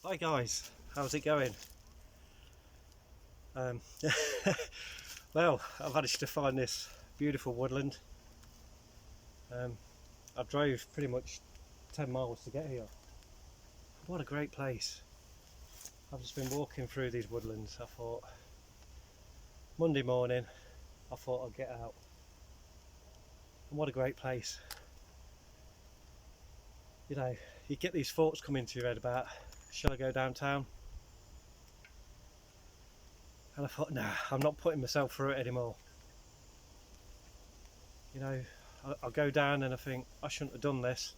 Hi guys, how's it going? Um, well, I've managed to find this beautiful woodland. Um, I drove pretty much 10 miles to get here. What a great place. I've just been walking through these woodlands. I thought, Monday morning, I thought I'd get out. And what a great place. You know, you get these thoughts come into your head about, shall I go downtown? And I thought, nah, I'm not putting myself through it anymore. You know, I'll go down and I think, I shouldn't have done this.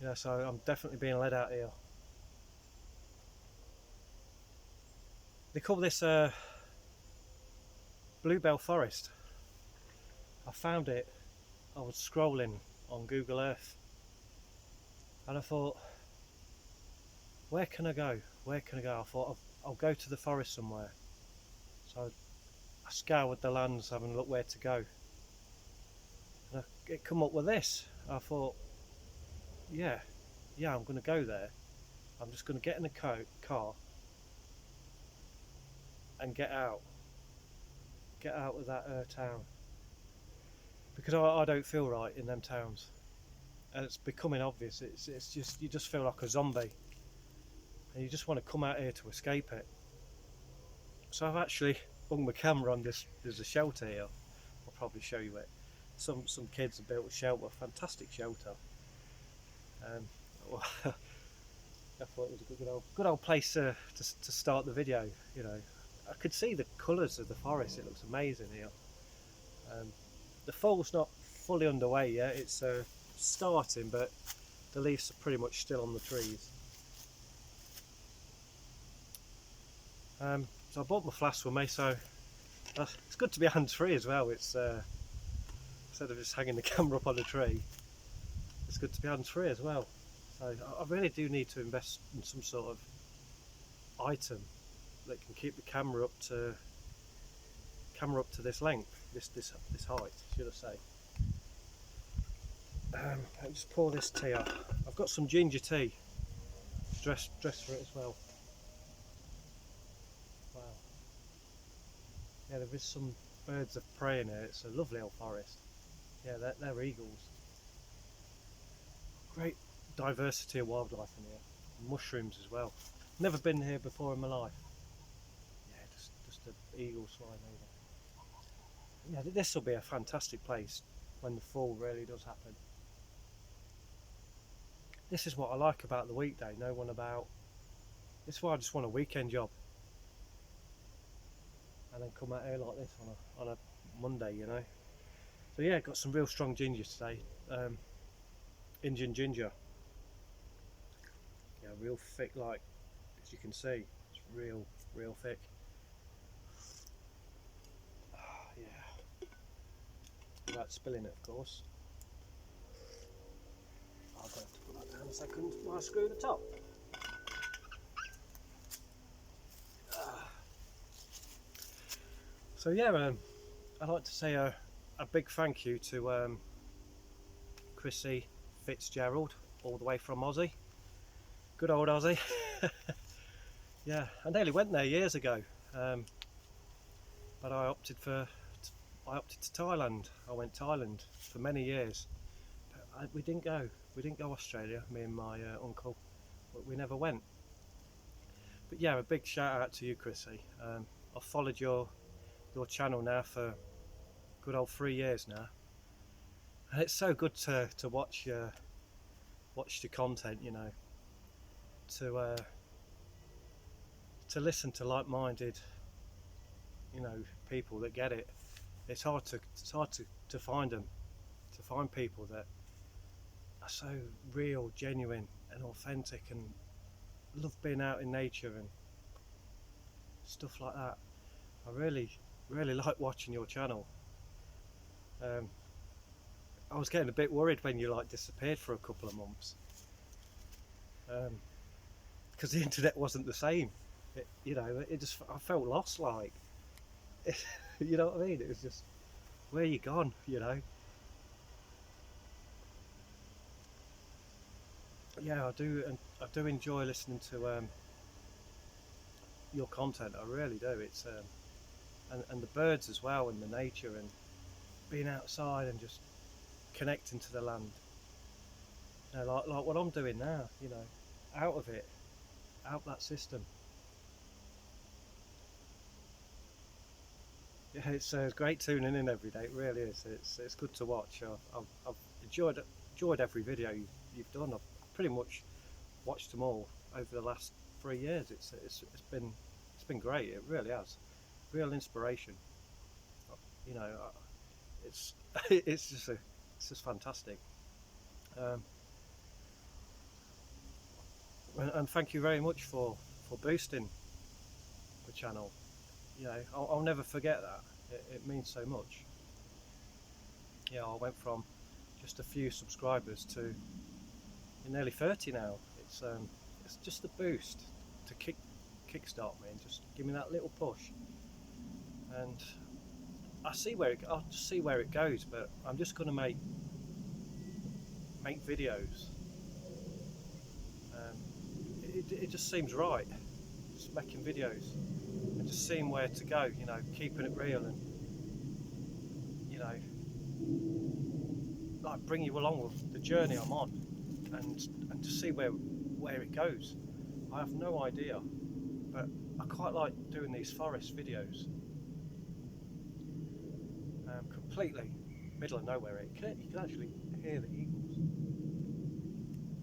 You know, so I'm definitely being led out here. They call this Bluebell Forest. I found it, I was scrolling on Google Earth and I thought, where can I go? Where can I go? I thought I'll go to the forest somewhere. So I scoured the lands having a look where to go. And it come up with this. I thought, yeah, I'm going to go there. I'm just going to get in a car and get out. Get out of that town. Because I don't feel right in them towns. And it's becoming obvious. It's just, you just feel like a zombie. And you just want to come out here to escape it. So I've actually hung my camera on this. There's a shelter here. I'll probably show you it. Some kids have built a shelter, fantastic shelter. Um, I thought it was a good old place to start the video. You know, I could see the colours of the forest. It looks amazing here. Um, the fall's not fully underway yet. It's starting, but the leaves are pretty much still on the trees. So I bought my flask with me, so it's good to be hands-free as well. It's instead of just hanging the camera up on a tree, it's good to be hands-free as well. So I really do need to invest in some sort of item that can keep the camera up to this length, this height, should I say. I'll just pour this tea up. I've got some ginger tea dressed for it as well. Wow. Yeah, there is some birds of prey in here. It's a lovely old forest. Yeah, they're eagles. Great diversity of wildlife in here. Mushrooms as well. Never been here before in my life. Yeah, just an eagle flying over. Yeah, this will be a fantastic place when the fall really does happen. This is what I like about the weekday. No one about. This is why I just want a weekend job. And then come out here like this on a Monday, you know. So yeah, got some real strong ginger today. Indian ginger. Yeah, real thick, like as you can see, it's real thick. Yeah, without spilling it, of course. I've got to put that down a second while I screw the top. So yeah, I'd like to say a big thank you to Chrissy Fitzgerald, all the way from Aussie. Good old Aussie. Yeah, I nearly went there years ago, but I opted to Thailand. I went Thailand for many years. But we didn't go. We didn't go Australia. Me and my uncle, but we never went. But yeah, a big shout out to you, Chrissy. I've followed your channel now for good old 3 years now, and it's so good to watch the content. You know, to listen to like-minded, you know, people that get it. It's hard to find them, to find people that are so real, genuine and authentic and love being out in nature and stuff like that. I really like watching your channel. I was getting a bit worried when you like disappeared for a couple of months, because the internet wasn't the same. You know, it just, I felt lost, like, you know what I mean? It was just, where you gone, you know? yeah, I do, and I do enjoy listening to your content. I really do. It's and the birds as well, and the nature, and being outside and just connecting to the land. You know, like what I'm doing now. You know, out of it, out that system. Yeah, it's great tuning in every day. It really is. It's good to watch. I've enjoyed every video you've done. I've pretty much watched them all over the last 3 years. It's been great. It really has. Real inspiration. You know, it's it's just fantastic. Um, and thank you very much for boosting the channel. You know, I'll never forget that. It means so much. Yeah, I went from just a few subscribers to nearly 30 now. It's just a boost to kickstart me and just give me that little push. And I'll just see where it goes. But I'm just going to make videos. Um, it just seems right. Just making videos and just seeing where to go. You know, keeping it real and you know, like bring you along with the journey I'm on, and to see where it goes. I have no idea, but I quite like doing these forest videos. Completely middle of nowhere. You can actually hear the eagles.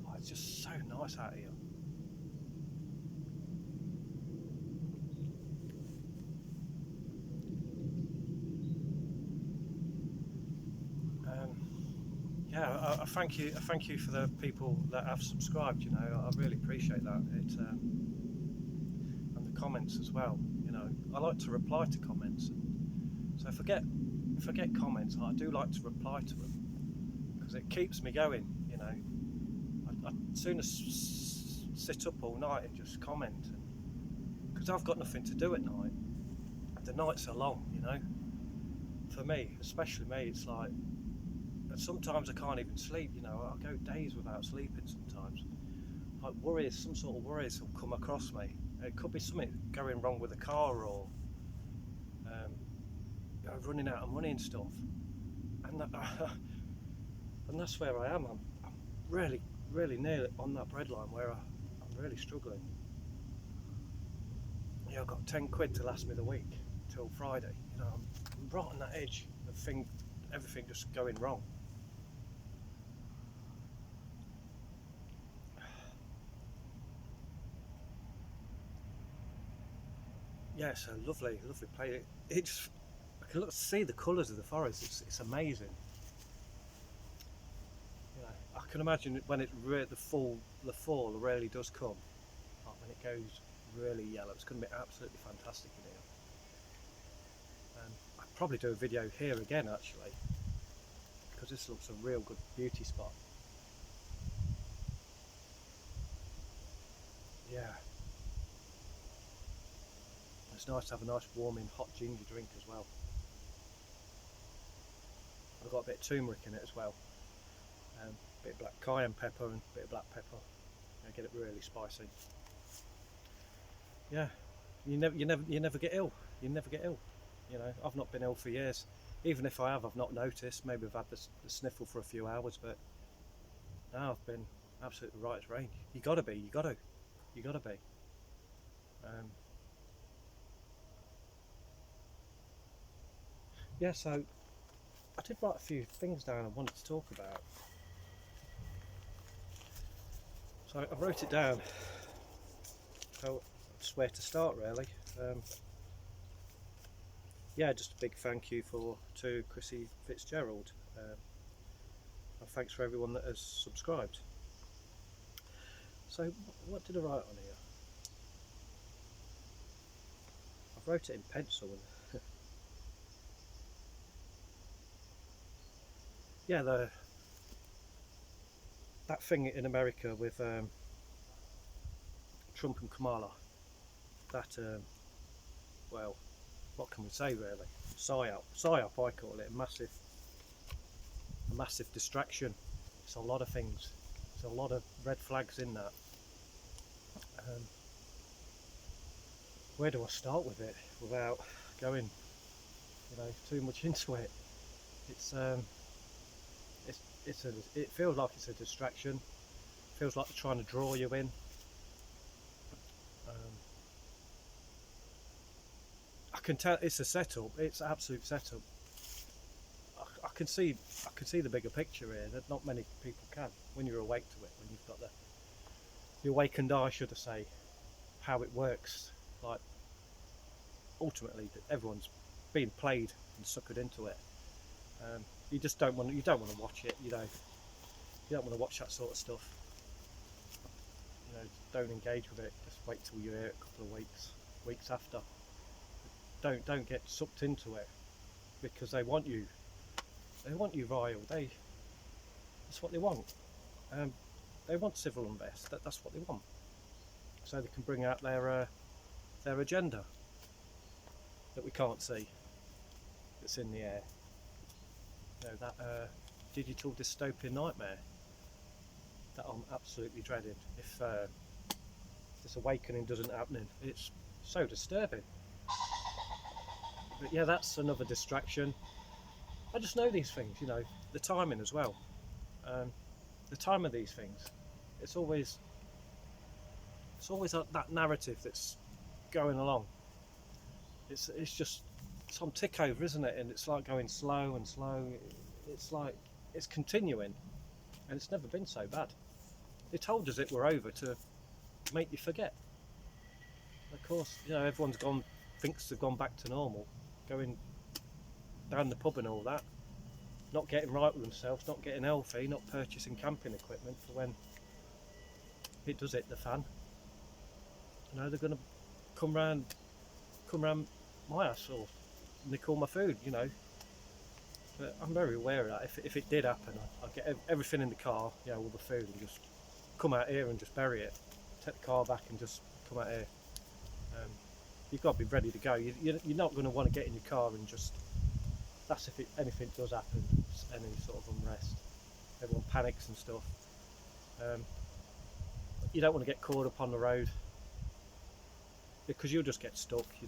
Oh, it's just so nice out here. Yeah, I thank you. I thank you for the people that have subscribed. You know, I really appreciate that. And the comments as well. You know, I like to reply to comments. So if I get comments, I do like to reply to them because it keeps me going. You know, I'd sooner sit up all night and just comment, because I've got nothing to do at night. The nights are long. You know, for me, especially me, it's like. And sometimes I can't even sleep, you know, I'll go days without sleeping sometimes. Like worries, some sort of worries will come across me. It could be something going wrong with the car or you know, running out of money and stuff. And, and that's where I am. I'm really, really near on that breadline where I'm really struggling. Yeah, I've got 10 quid to last me the week till Friday. You know, I'm right on that edge of everything just going wrong. Yeah, it's a lovely, lovely place. It's I can see the colours of the forest. It's amazing. You know, I can imagine when the fall really does come. Like when it goes really yellow, it's going to be absolutely fantastic in here. I'd probably do a video here again actually, because this looks a real good beauty spot. Yeah, it's nice to have a nice warming hot ginger drink as well. I've got a bit of turmeric in it as well. A bit of black cayenne pepper and a bit of black pepper. Get it really spicy. Yeah, you never get ill. You never get ill. You know, I've not been ill for years. Even if I have, I've not noticed. Maybe I've had the sniffle for a few hours, but no, I've been absolutely right as rain. You gotta be. You gotta be. Um, yeah. So I did write a few things down I wanted to talk about. So I wrote it down. So just where to start really. Yeah, just a big thank you to Chrissy Fitzgerald. And thanks for everyone that has subscribed. So what did I write on here? I wrote it in pencil. And yeah, that thing in America with Trump and Kamala. That well, what can we say really? Psyop, I call it. A massive distraction. It's a lot of things. There's a lot of red flags in that. Where do I start with it without going, too much into it? It feels like it's a distraction. It feels like they're trying to draw you in. I can tell it's a setup. It's an absolute setup. I can see the bigger picture here that not many people can when you're awake to it. When you've got the awakened eye, should I say, how it works. Like ultimately, everyone's being played and suckered into it. You just don't want to watch it. You don't want to watch that sort of stuff. Don't engage with it. Just wait till you're here a couple of weeks after. Don't get sucked into it, because they want you riled. That's what they want. They want civil unrest. That's what they want, so they can bring out their agenda that we can't see, that's in the air. That digital dystopian nightmare that I'm absolutely dreading. If this awakening doesn't happen, it's so disturbing. But yeah, that's another distraction. I just know these things, the timing as well. The time of these things, it's always that narrative that's going along. It's on tick over, isn't it? And it's like going slow and slow. It's like it's continuing, and it's never been so bad. They told us it were over to make you forget. Of course, everyone's thinks they've gone back to normal, going down the pub and all that, not getting right with themselves, not getting healthy, not purchasing camping equipment for when it does hit the fan. They're going to come round my house or nick all my food, But I'm very aware of that. If it did happen, I'd get everything in the car, all the food, and just come out here and just bury it. Take the car back and just come out here. You've got to be ready to go. You're not going to want to get in your car and just. That's if anything does happen, any sort of unrest. Everyone panics and stuff. You don't want to get caught up on the road, because you'll just get stuck. You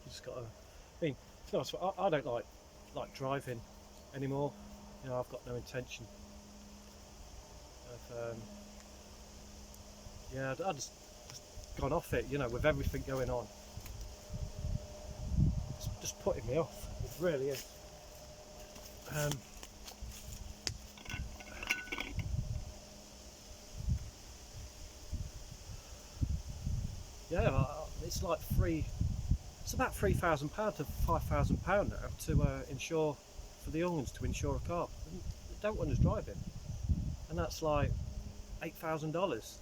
just got to. I mean, to be honest, I don't like driving anymore. I've got no intention of. I just gone off it. With everything going on, it's just putting me off. It really is. It's like It's about £3,000 to £5,000 now to insure for the young'uns to insure a car. And they don't want us driving, and that's like $8,000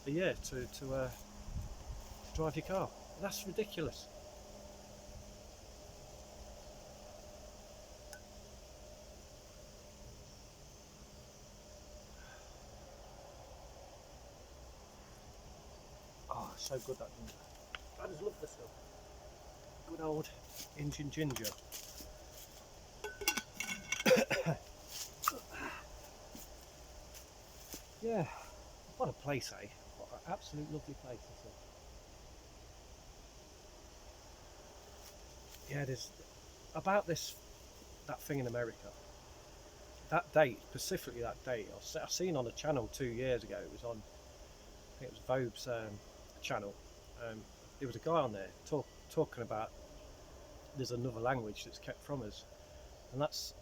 a year to drive your car. That's ridiculous. Oh, so good that ginger. I just love this stuff. Good old Indian ginger. Yeah, what a place, eh? What an absolute lovely place this is. Yeah, there's about that thing in America. That date, specifically that date, I seen on a channel 2 years ago. It was on, I think it was Vogue's channel. There was a guy on there talking about there's another language that's kept from us, and that's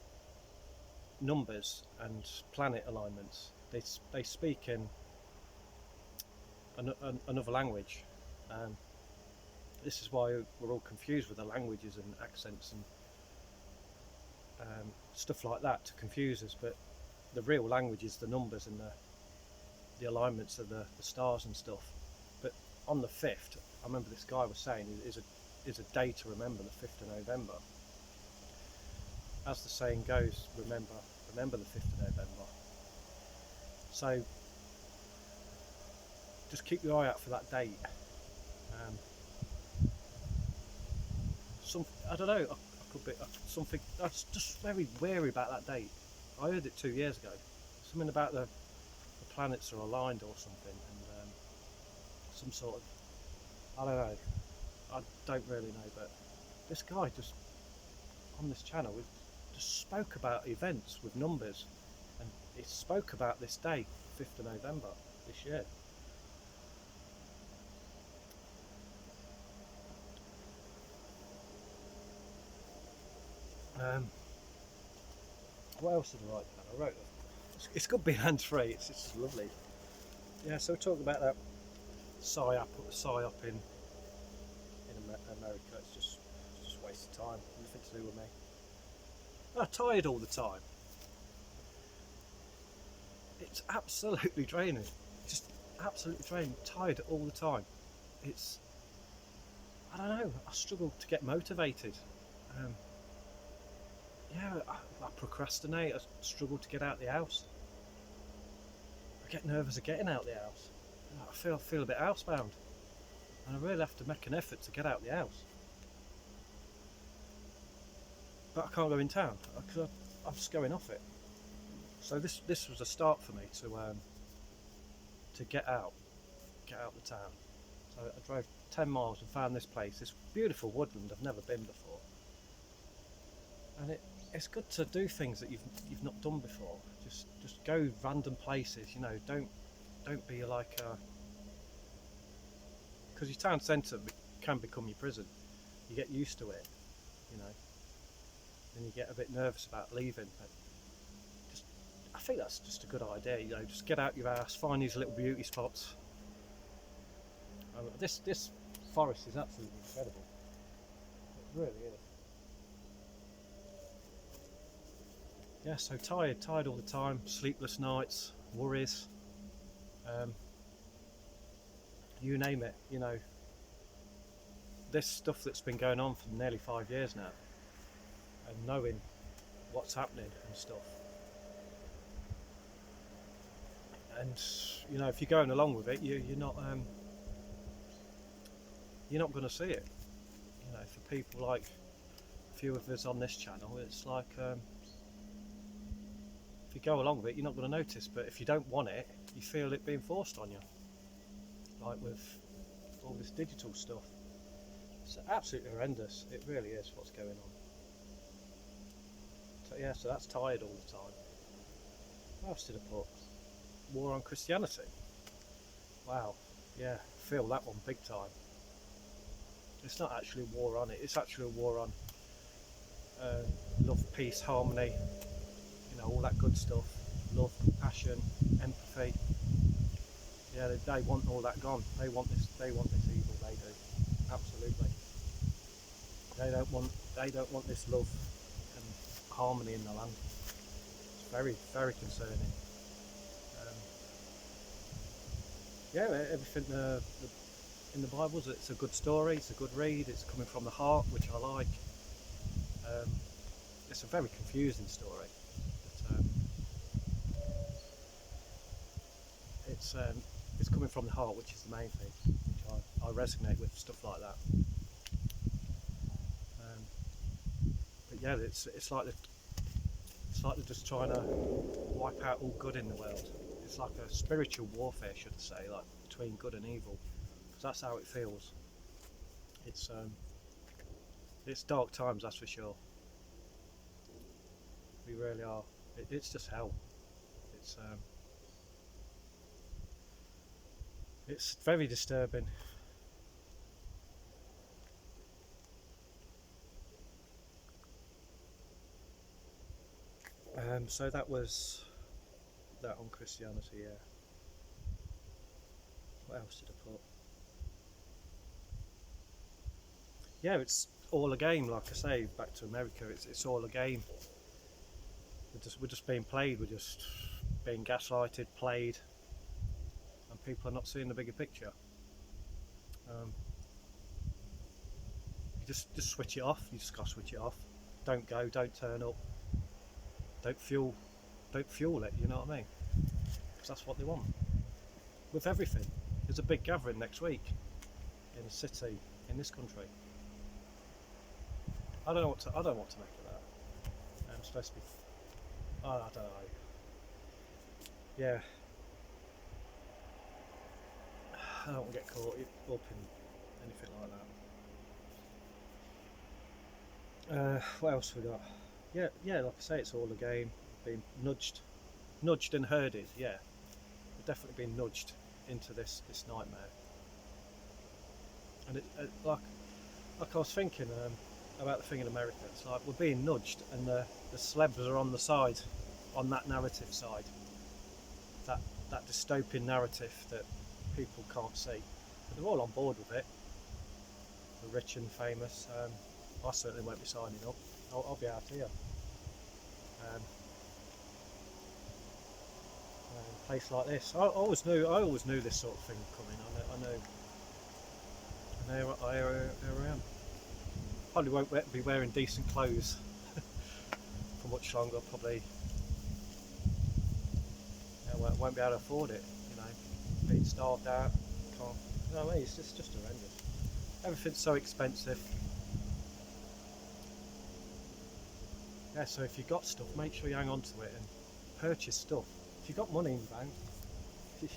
numbers and planet alignments. They speak in another language. This is why we're all confused with the languages and accents and stuff like that, to confuse us. But the real language is the numbers and the alignments of the stars and stuff. But on the 5th, I remember this guy was saying is a day to remember, the 5th of November. As the saying goes, remember the 5th of November. So just keep your eye out for that date. I don't know. I could be something. I was just very wary about that date. I heard it 2 years ago. something about the planets are aligned or something, and some sort of, I don't know, I don't really know, but this guy just on this channel just spoke about events with numbers, and he spoke about this day, 5th of November this year. What else did I write down? I wrote, it's good being hands-free, it's just lovely. Yeah, so we're talking about that psyop in America. It's just a waste of time, nothing to do with me. I'm tired all the time. It's absolutely draining, just absolutely draining, tired all the time. It's, I don't know, I struggle to get motivated. Yeah, I procrastinate, I struggle to get out of the house. I get nervous of getting out of the house. I feel a bit housebound, and I really have to make an effort to get out of the house. But I can't go in town because I'm just going off it. So this was a start for me to get out the town. So I drove 10 miles and found this place, this beautiful woodland I've never been before. And it's good to do things that you've not done before. Just go random places, you know. Don't be like because your town centre can become your prison. You get used to it, you know. Then you get a bit nervous about leaving. But I think that's just a good idea, you know. Just get out your house, find these little beauty spots. This forest is absolutely incredible. It really is. Yeah, so tired all the time, sleepless nights, worries, you name it, you know. This stuff that's been going on for nearly 5 years now, and knowing what's happening and stuff. And you know, if you're going along with it, you're not going to see it. You know, for people like a few of us on this channel, it's like if you go along with it, you're not going to notice. But if you don't want it, you feel it being forced on you. Like with all this digital stuff, it's absolutely horrendous. It really is what's going on. So yeah, so that's tired all the time. What else did I put? War on Christianity. Wow, yeah, feel that one big time. It's not actually a war on it, it's actually a war on love, peace, harmony, you know, all that good stuff. Love, compassion, empathy. Yeah, they want all that gone. They want this evil, they do. Absolutely. They don't want this love and harmony in the land. It's very, very concerning. Yeah, everything in the Bible, it's a good story, it's a good read, it's coming from the heart, which I like. It's a very confusing story, but it's coming from the heart, which is the main thing, which I resonate with stuff like that. But yeah, it's like they're just trying to wipe out all good in the world. It's like a spiritual warfare, should I say, like between good and evil, because that's how it feels. It's dark times, that's for sure. We really are. It's just hell. It's very disturbing. So that was that on Christianity, yeah. What else did I put? Yeah, it's all a game, like I say, back to America, it's all a game. We're just being played, we're just being gaslighted, played, and people are not seeing the bigger picture. You just switch it off, you just gotta switch it off. Don't go, don't turn up, don't fuel it, you know what I mean? Because that's what they want. With everything. There's a big gathering next week in a city in this country. I don't know what to make of that. I'm supposed to be, I don't know. yeah, I don't get caught up in anything like that. What else we got? Yeah, yeah. Like I say, it's all a game. Being nudged and herded. Yeah, we've definitely been nudged into this nightmare. And like I was thinking about the thing in America. It's like we're being nudged, and the celebs are on the side, on that narrative side, that that dystopian narrative that people can't see. But they're all on board with it. The rich and famous. I certainly won't be signing up. I'll be out here. Um, a place like this. I always knew this sort of thing coming. I know here I am. Probably won't be wearing decent clothes for much longer. Probably won't be able to afford it. You know, being starved out. Can't. You know what I mean? It's just horrendous. Everything's so expensive. Yeah, so if you've got stuff, make sure you hang on to it and purchase stuff. If you've got money in the bank, you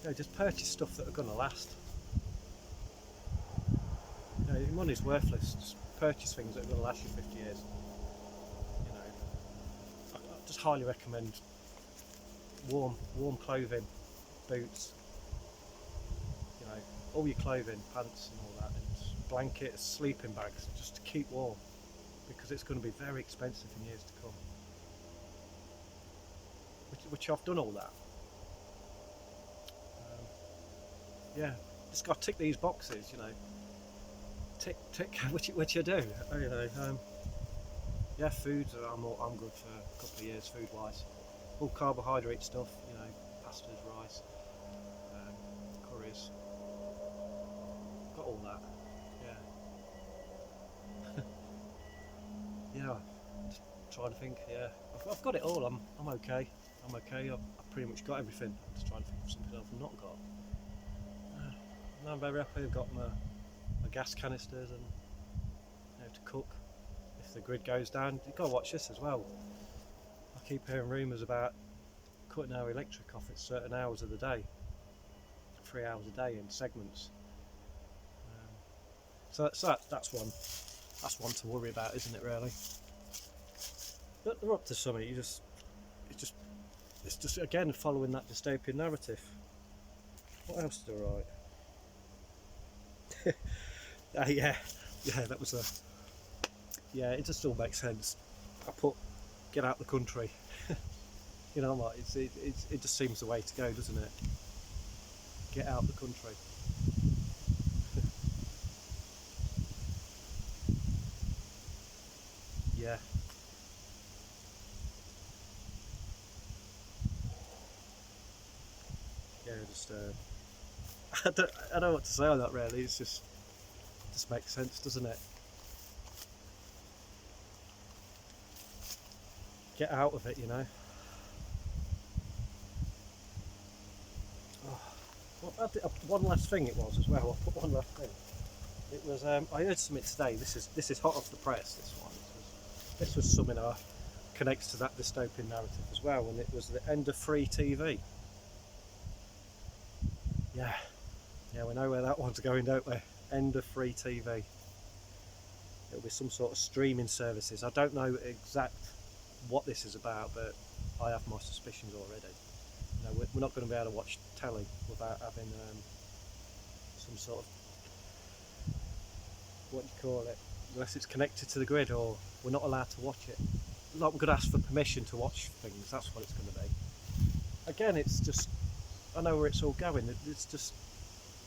know, just purchase stuff that are going to last. You know, your money's worthless. Just purchase things that are going to last you 50 years. You know, I just highly recommend warm clothing, boots. You know, all your clothing, pants and all that, and blankets, sleeping bags, just to keep warm, because it's going to be very expensive in years to come. Which I've done all that. Yeah, just got to tick these boxes, you know. Tick, which I do. You know, yeah, foods. I'm good for a couple of years, food wise. All carbohydrate stuff, you know, pastas, rice, curries. Got all that. Yeah, yeah. Just trying to think. Yeah, I've got it all. I'm okay. I'm okay. I've pretty much got everything. I'm just trying to think of something I've not got. No, I'm very happy. I've got my gas canisters and, you know, to cook if the grid goes down. You've got to watch this as well. I keep hearing rumours about cutting our electric off at certain hours of the day, 3 hours a day in segments. Um, that's one. That's one to worry about, isn't it? Really. But they're up to something. It's just again following that dystopian narrative. What else did I write? Yeah, yeah, that was a. Yeah, it just all makes sense. I put get out the country. You know, like it just seems the way to go, doesn't it? Get out the country. Yeah, yeah, just I don't know what to say on that really. It's just makes sense, doesn't it? Get out of it, you know. Oh, well, one last thing it was as well. I put one last thing. It was I heard something today. This is hot off the press. This one. This was something that connects to that dystopian narrative as well, and it was the end of free TV. Yeah, yeah, we know where that one's going, don't we? End of free TV. It'll be some sort of streaming services. I don't know exact what this is about, but I have my suspicions already. You know, we're not going to be able to watch telly without having some sort of, what do you call it, unless it's connected to the grid, or we're not allowed to watch it. Like, we're going to ask for permission to watch things. That's what it's going to be. Again, it's just, I know where it's all going. It's just,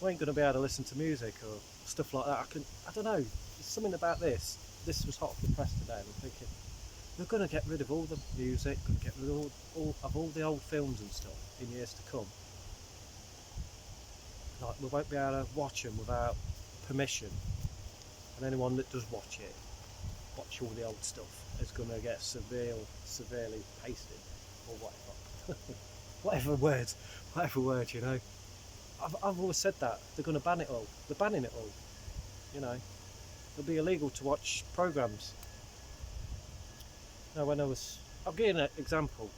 we ain't going to be able to listen to music or stuff like that. I don't know. There's something about this. This was hot off the press today, and I'm thinking, they're going to get rid of all the music, going to get rid of all the old films and stuff in years to come. Like, we won't be able to watch them without permission, and anyone that does watch all the old stuff, is going to get severely pasted, or whatever. whatever word, you know. I've always said that they're going to ban it all. They're banning it all. You know, it'll be illegal to watch programs. Now, I'll give you an example.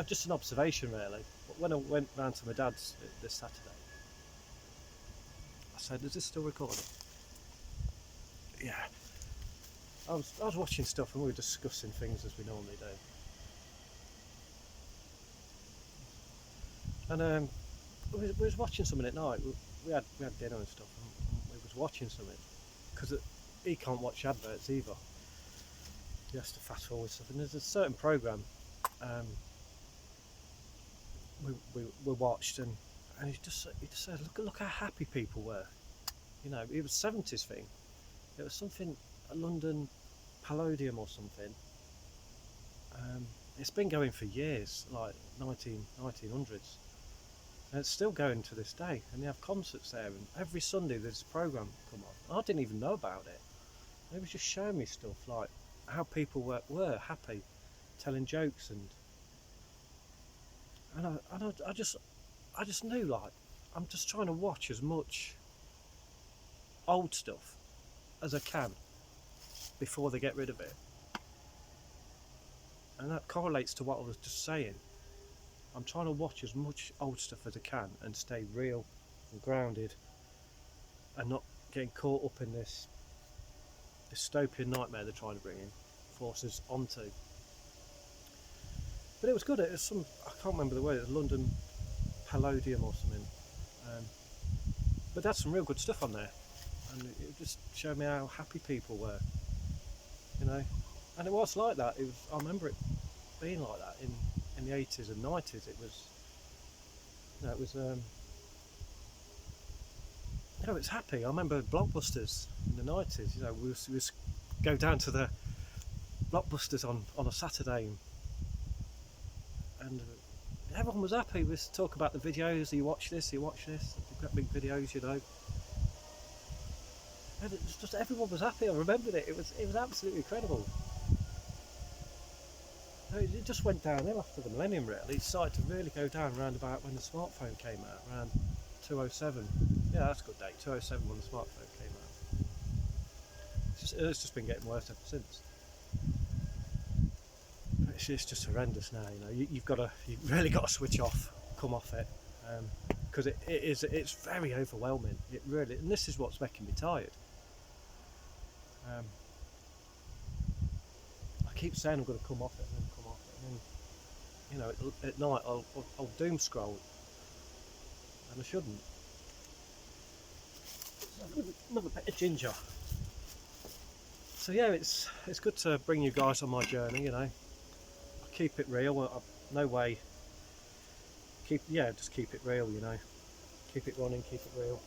just an observation really. But when I went round to my dad's this Saturday, I said, "Is this still recording?" Yeah. I was watching stuff and we were discussing things as we normally do. And we was watching something at night. We had dinner and stuff, and we was watching something because he can't watch adverts either. He has to fast forward stuff. And there's a certain program we watched, and he just said, look how happy people were. You know, it was 70s thing. It was something, a London Palladium or something. It's been going for years, like 1900s. And it's still going to this day, and they have concerts there, and every Sunday there's a programme come on. I didn't even know about it. They was just showing me stuff like how people were happy, telling jokes, and I just knew, like, I'm just trying to watch as much old stuff as I can before they get rid of it. And that correlates to what I was just saying. I'm trying to watch as much old stuff as I can and stay real and grounded and not getting caught up in this dystopian nightmare they're trying to bring in, force us onto. But it was good. It was some, I can't remember the word, it was London Palladium or something. But that's some real good stuff on there, and it just showed me how happy people were, you know. And it was like that. I remember it being like that in the 80s and 90s. It was, you know, it was happy. I remember Blockbusters in the 90s. You know, we was go down to the Blockbusters on a Saturday, and everyone was happy. We talk about the videos. You watch this. You've got big videos, you know. And it was just, everyone was happy. I remembered it. It was absolutely incredible. It just went downhill after the millennium, really. It started to really go down around about when the smartphone came out, around 2007. Yeah, that's a good date, 2007, when the smartphone came out. It's just been getting worse ever since. It's just horrendous now, you know. You've really got to switch off, come off it, because it's very overwhelming. It really, and this is what's making me tired. I keep saying I'm going to come off it and then come off it, and then, you know, at night I'll doom scroll, and I shouldn't. Another bit of ginger. So yeah, it's good to bring you guys on my journey, you know. I keep it real. No way. Just keep it real, you know. Keep it running, keep it real.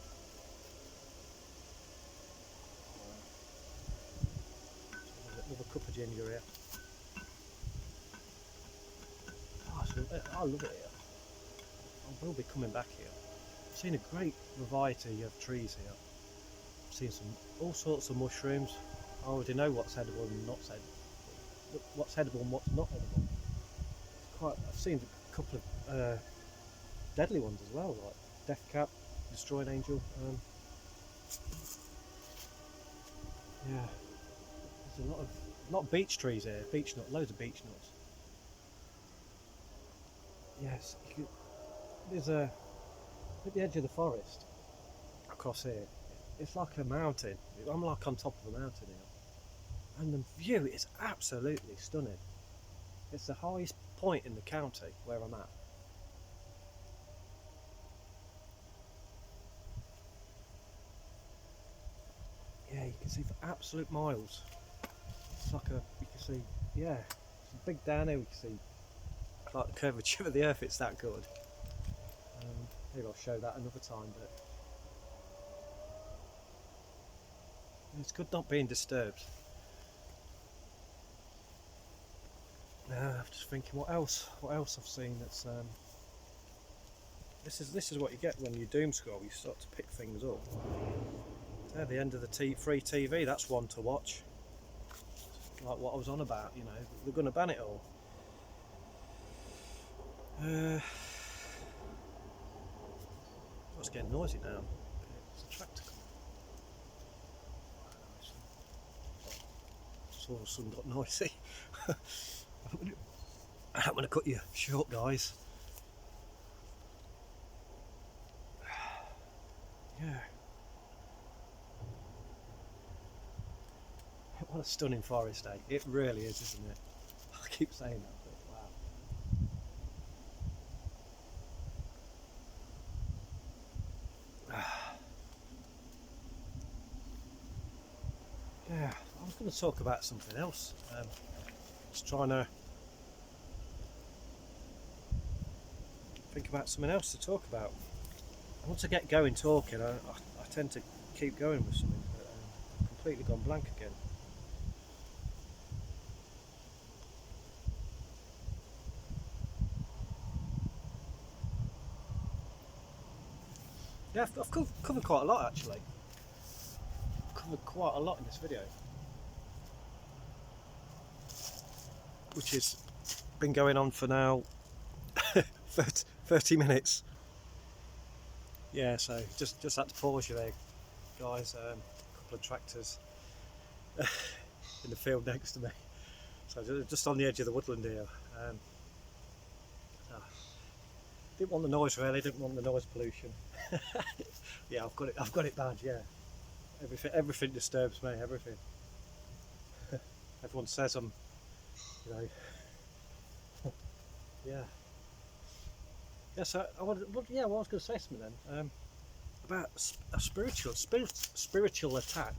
Another cup of ginger here. I love it here. I will be coming back here. I've seen a great variety of trees here. I've seen all sorts of mushrooms. I already know what's edible and not edible. What's edible and what's not edible. I've seen a couple of deadly ones as well, like Death Cap, Destroying Angel. Yeah, there's a lot of beech trees here. Loads of beech nuts. Yes, there's at the edge of the forest across here. It's like a mountain. I'm like on top of a mountain here, and the view is absolutely stunning. It's the highest point in the county where I'm at. Yeah, you can see for absolute miles. It's like you can see, yeah, it's a big down here. We can see like the curvature of the earth. It's that good. Maybe I'll show that another time, but it's good not being disturbed. I'm just thinking, what else I've seen that's this is what you get when you doom scroll. You start to pick things up. At the end of the free TV, that's one to watch. Like what I was on about, you know, they're going to ban it all. It's getting noisy now. It's a tractor coming. It's all of a sudden got noisy. I'm going to cut you short, guys. Yeah. What a stunning forest, eh? It really is, isn't it? I keep saying that, but wow. Yeah, I was going to talk about something else. Just trying to think about something else to talk about. Once I get going talking, I tend to keep going with something, but I've completely gone blank again. Yeah, I've covered quite a lot actually. I've covered quite a lot in this video, which has been going on for now 30 minutes. Yeah, so just had to pause you there, guys. A couple of tractors in the field next to me. So just on the edge of the woodland here. Didn't want the noise really. Didn't want the noise pollution. Yeah, I've got it bad. Yeah, everything disturbs me. Everything. Everyone says I'm, you know. Yeah. Yeah. So I was going to say something then about a spiritual attack.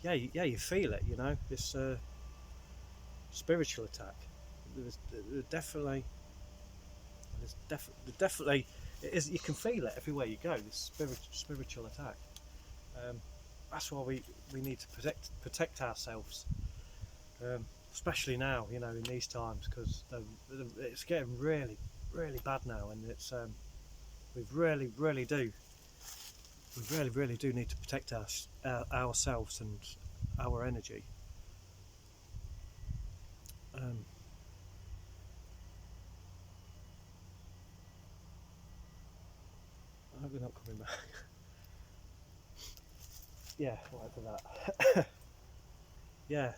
Yeah, you feel it. You know, this spiritual attack. There's definitely. Definitely, it is. You can feel it everywhere you go. This spiritual attack. That's why we need to protect ourselves, especially now. You know, in these times, because it's getting really bad now, and it's we really do need to protect ourselves and our energy. I hope we're not coming back. Yeah, whatever that. Yeah,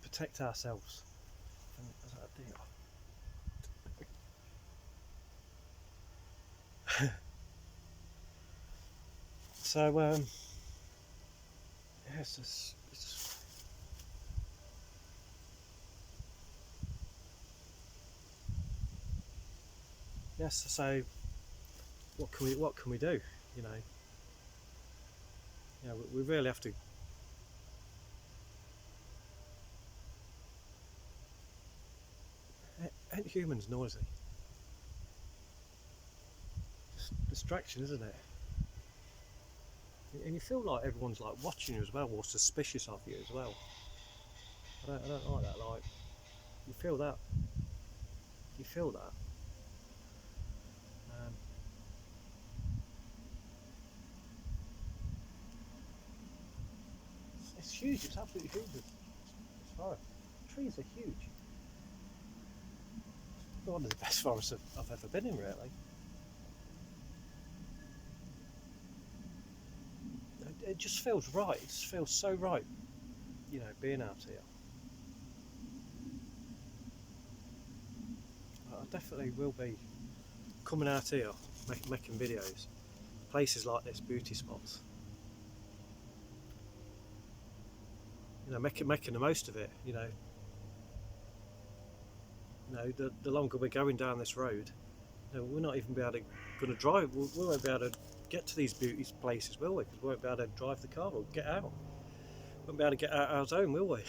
protect ourselves. So yeah, it's yes. So what can we do? You know, we really have to. Ain't humans noisy? Just distraction, isn't it? And you feel like everyone's like watching you as well, or suspicious of you as well. I don't like that. Like you feel that. You feel that. Um, it's huge. It's absolutely huge. This forest. Trees are huge. It's one of the best forests I've ever been in, really. It just feels right. It just feels so right. You know, being out here. I definitely will be coming out here, making videos. Places like this, beauty spots. You know, making the most of it. The longer we're going down this road, we're not even going to drive. We won't be able to get to these beauty places, will we? Because we won't be able to drive the car or get out. We won't be able to get out our zone, will we?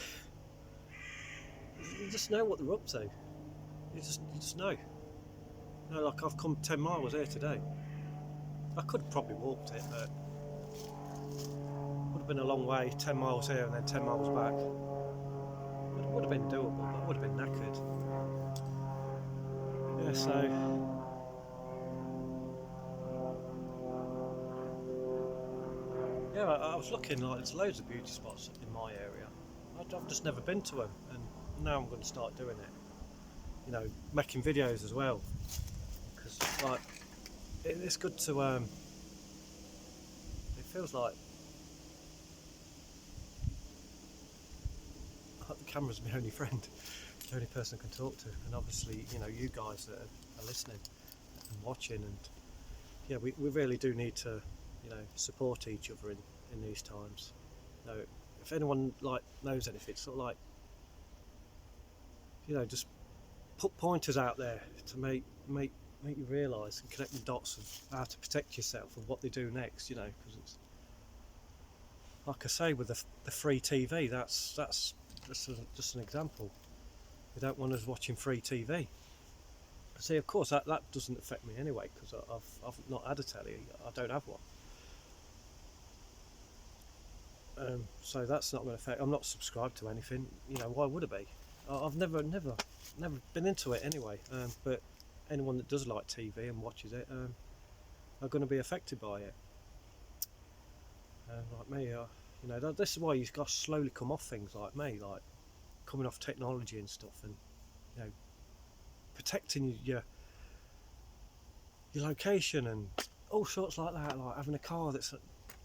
You just know what they're up to. You just know. Like I've come 10 miles here today. I could have probably walked it, but it would have been a long way. 10 miles here and then 10 miles back. It would have been doable, but I would have been knackered. Yeah, so yeah, I was looking, like there's loads of beauty spots in my area. I've just never been to them, and now I'm going to start doing it. You know, making videos as well, because like it's good to. It feels like the camera's my only friend. the only person I can talk to, and obviously, you know, you guys that are listening and watching, and yeah, we really do need to, you know, support each other in these times. You know, if anyone like knows anything, sort of like, you know, just put pointers out there to make you realise and connect the dots of how to protect yourself and what they do next. You know, because it's like I say with the free TV. That's just an example. We don't want us watching free TV. See, of course, that doesn't affect me anyway, because I've not had a telly. I don't have one. So that's not going to affect. I'm not subscribed to anything. You know, why would I be? I've never been into it anyway. But anyone that does like TV and watches it are going to be affected by it. Like me, you know, this is why you've got to slowly come off things like me, like coming off technology and stuff, and you know, protecting your location and all sorts like that. Like having a car that's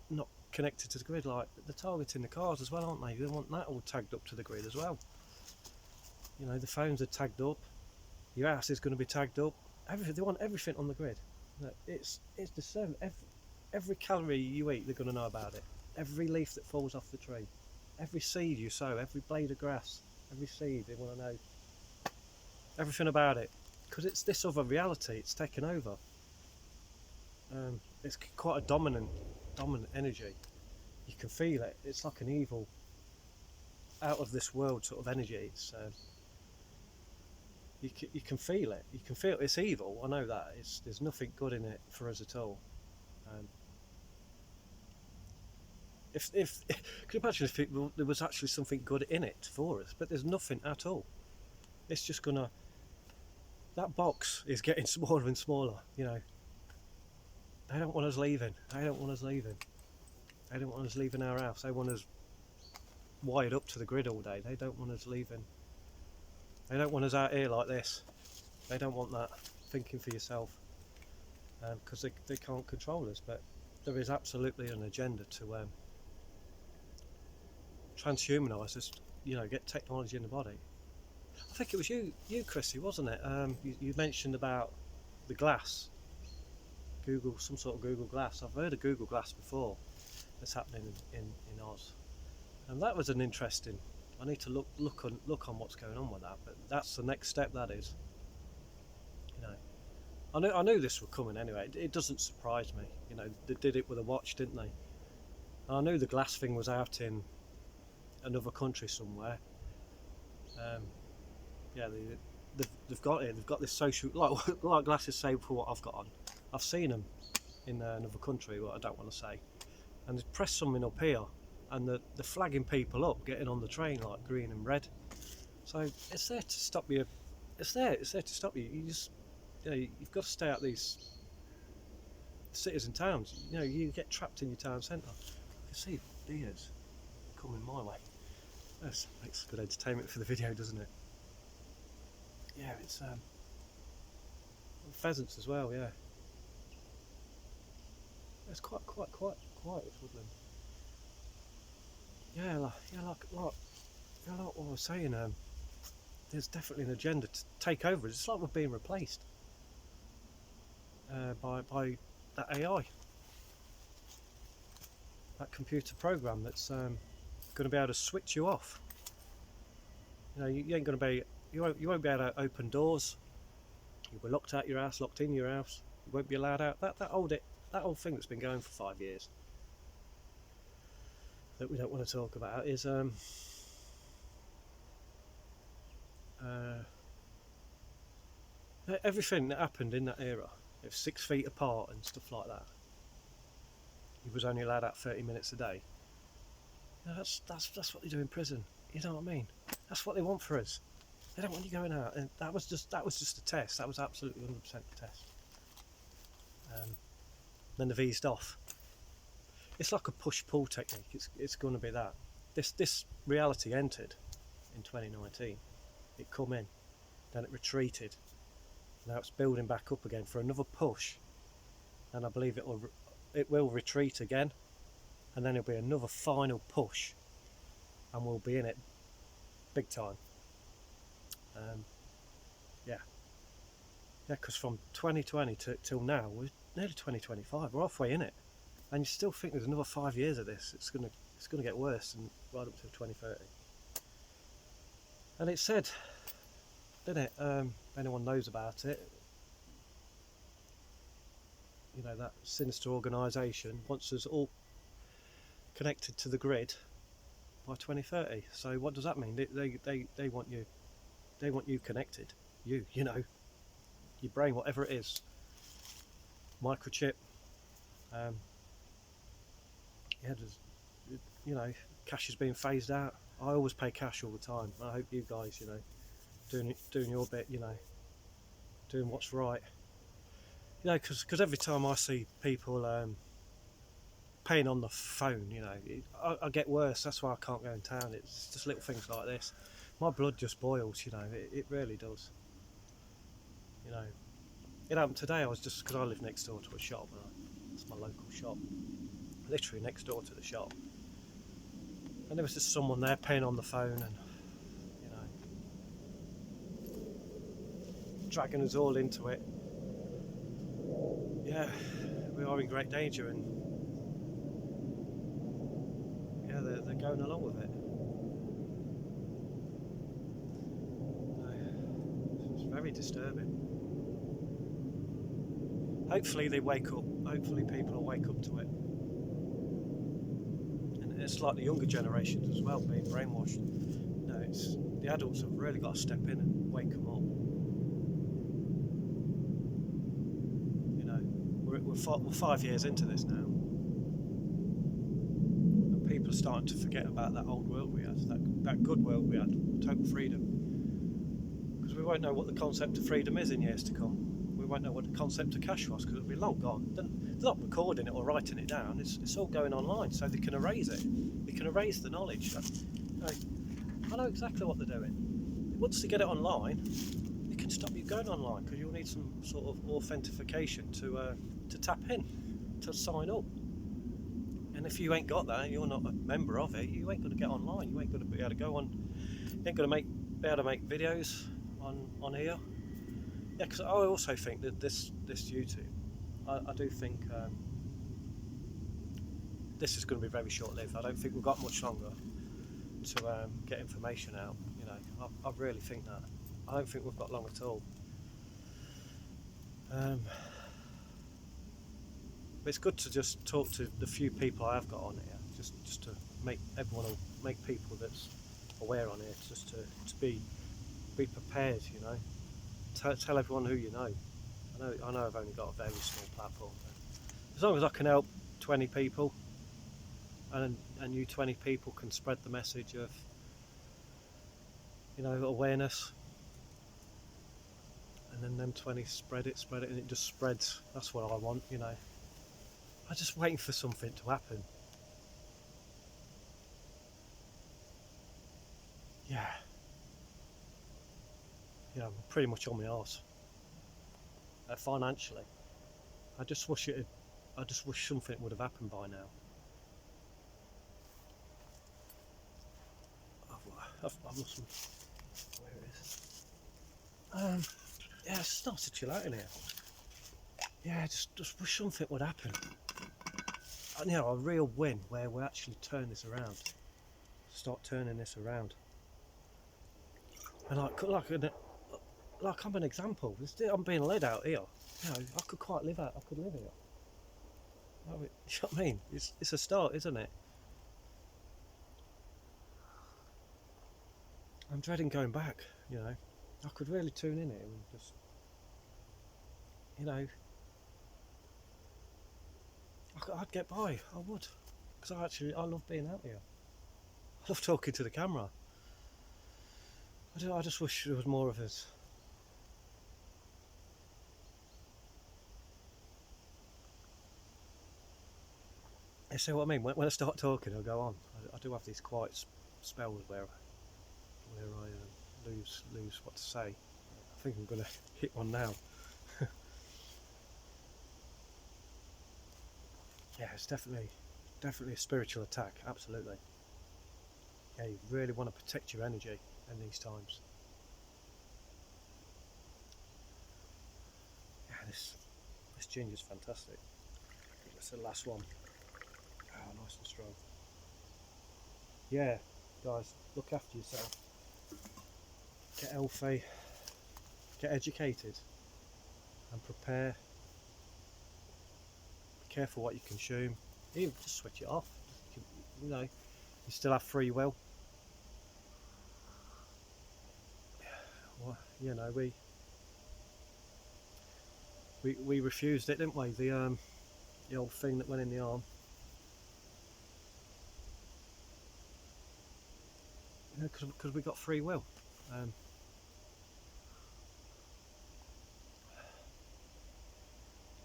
not connected to the grid, like they're targeting the cars as well, aren't they? They want that all tagged up to the grid as well. You know, the phones are tagged up, your house is going to be tagged up. Everything, they want everything on the grid. You know, it's disturbing. Every calorie you eat, they're going to know about it. Every leaf that falls off the tree, every seed you sow, every blade of grass, every seed, they want to know everything about it, because it's this other reality. It's taken over. It's quite a dominant energy. You can feel it. It's like an evil, out of this world sort of energy. It's you can feel it. You can feel it's evil. I know that. There's nothing good in it for us at all. If could you imagine if there was actually something good in it for us? But there's nothing at all. It's just gonna. That box is getting smaller and smaller. You know. They don't want us leaving. They don't want us leaving. They don't want us leaving our house. They want us wired up to the grid all day. They don't want us leaving. They don't want us out here like this. They don't want that. Thinking for yourself. Because they can't control us. But there is absolutely an agenda to transhumanise us. You know, get technology in the body. I think it was you Chrissy, wasn't it? You mentioned about the glass. Some sort of Google Glass. I've heard of Google Glass before. That's happening in Oz, and that was an interesting. I need to look on what's going on with that. But that's the next step. That is, you know, I knew this was coming anyway. It doesn't surprise me. You know, they did it with a watch, didn't they? And I knew the glass thing was out in another country somewhere. Yeah, they've got it. They've got this social like glasses say for what I've got on. I've seen them in another country, what I don't want to say, and they press something up here, and they're flagging people up getting on the train like green and red. So it's there to stop you. It's there to stop you. You've got to stay out these cities and towns. You know, you get trapped in your town centre. You see deers coming my way. That makes good entertainment for the video, doesn't it? Yeah, it's pheasants as well. Yeah. It's quite quiet, it's Woodland. Yeah, like what I was saying. There's definitely an agenda to take over. It's like we're being replaced by that AI, that computer program that's going to be able to switch you off. You know, you ain't going to be, you won't be able to open doors. You'll be locked out your house, locked in your house. You won't be allowed out. That old thing that's been going for 5 years that we don't want to talk about is everything that happened in that era. It was 6 feet apart and stuff like that. He was only allowed out 30 minutes a day. You know, that's what they do in prison. You know what I mean? That's what they want for us. They don't want you going out, and that was just a test. That was absolutely 100% a test. Then they've eased off. It's like a push-pull technique. It's going to be that. This reality entered in 2019. It come in, then it retreated. Now it's building back up again for another push, and I believe it will retreat again, and then it'll be another final push, and we'll be in it big time. Yeah, yeah, because from 2020 till now, we're nearly 2025. We're halfway in it, and you still think there's another 5 years of this. It's gonna get worse, and right up to 2030. And it said, didn't it? If anyone knows about it, you know, that sinister organisation wants us all connected to the grid by 2030. So what does that mean? They want you. They want you connected. You know, your brain, whatever it is, microchip. Um, yeah, you know, cash is being phased out. I always pay cash all the time. I hope you guys, you know, doing your bit, you know, doing what's right. You know, because every time I see people paying on the phone, you know, I get worse. That's why I can't go in town. It's just little things like this. My blood just boils, you know. It really does. You know, it happened today. I was just because I live next door to a shop. It's my local shop, literally next door to the shop. And there was just someone there paying on the phone, and you know, dragging us all into it. Yeah, we are in great danger, and yeah, they're going along with it. It's very disturbing. Hopefully they wake up. Hopefully people will wake up to it. And it's like the younger generations as well being brainwashed. You know, it's the adults have really got to step in and wake them up. You know, we're 5 years into this now, and people are starting to forget about that old world we had, that good world we had, total freedom. Because we won't know what the concept of freedom is in years to come. We won't know what the concept of cash was because it'll be long gone. They're not recording it or writing it down. It's all going online, so they can erase it. They can erase the knowledge. You know, I know exactly what they're doing. Once they get it online, they can stop you going online because you'll need some sort of authentication to tap in, to sign up. And if you ain't got that, and you're not a member of it, you ain't going to get online. You ain't going to be able to go on. You ain't going to be able to make videos on here. Yeah, because I also think that this YouTube, I do think this is going to be very short-lived. I don't think we've got much longer to get information out. You know, I really think that. I don't think we've got long at all. But it's good to just talk to the few people I have got on here, just to make people that's aware on here, just to be prepared. You know. Tell everyone who you know. I know I've only got a very small platform. As long as I can help 20 people, and you 20 people can spread the message of, you know, awareness, and then them 20 spread it, and it just spreads. That's what I want, you know. I'm just waiting for something to happen. Yeah. You know, I'm pretty much on my arse. Financially. I just wish something would have happened by now. I've lost where it is. Yeah, it's nice to chill out in here. Yeah, just wish something would happen. You know, a real win where we actually turn this around. Start turning this around. And like I'm an example. I'm being led out here. You know, I could live here. You know what I mean? It's a start, isn't it? I'm dreading going back, you know. I could really tune in here and just, you know, I'd get by, I would. Because I love being out here. I love talking to the camera. I just wish there was more of us. You see what I mean? When I start talking, I'll go on. I do have these quiet spells where I lose what to say. I think I'm going to hit one now. Yeah, it's definitely a spiritual attack. Absolutely. Yeah, you really want to protect your energy in these times. This ginger's fantastic. That's the last one. Oh, nice and strong. Yeah, guys, look after yourself. Get healthy. Get educated. And prepare. Be careful what you consume. Even just switch it off. You know, you still have free will. Well, you know, we refused it, didn't we? The old thing that went in the arm. You know, because we got free will.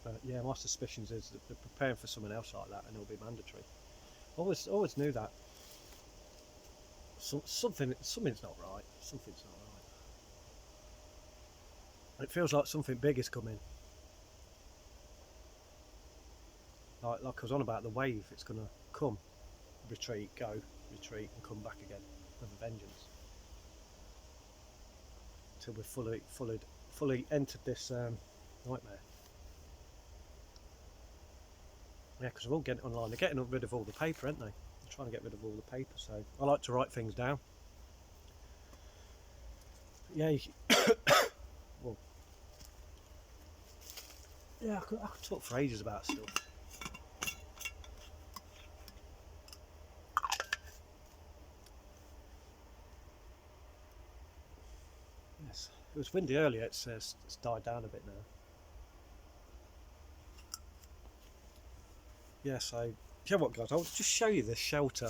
But yeah, my suspicions is that they're preparing for something else like that, and it'll be mandatory. Always knew that. Something's not right. Something's not right. And it feels like something big is coming. Like I was on about the wave, it's going to come, retreat, go, retreat, and come back again with a vengeance. Until we've fully entered this nightmare. Yeah, because we're all getting online. They're getting rid of all the paper, aren't they? They're trying to get rid of all the paper. So I like to write things down. But yeah, well, yeah, I could talk for ages about stuff. Yes, it was windy earlier. It's died down a bit now. Yeah, so you know what, guys? I'll just show you this shelter.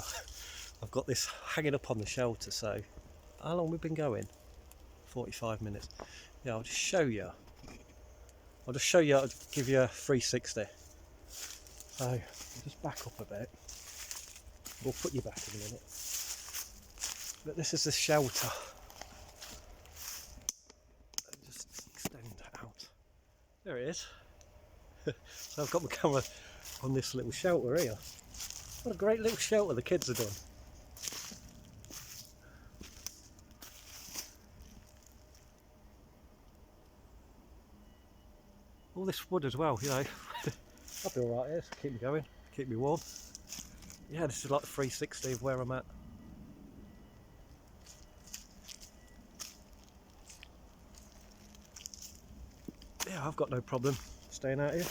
I've got this hanging up on the shelter. So how long we've been going? 45 minutes. Yeah, I'll just show you. I'll give you a 360. So I'll just back up a bit. We'll put you back in a minute. But this is the shelter. Just extend out. There it is. So I've got my camera on this little shelter here. What a great little shelter the kids have done. All this wood as well, you know. I'll be alright here, so keep me going, keep me warm. Yeah, this is like 360 of where I'm at. Yeah, I've got no problem staying out here.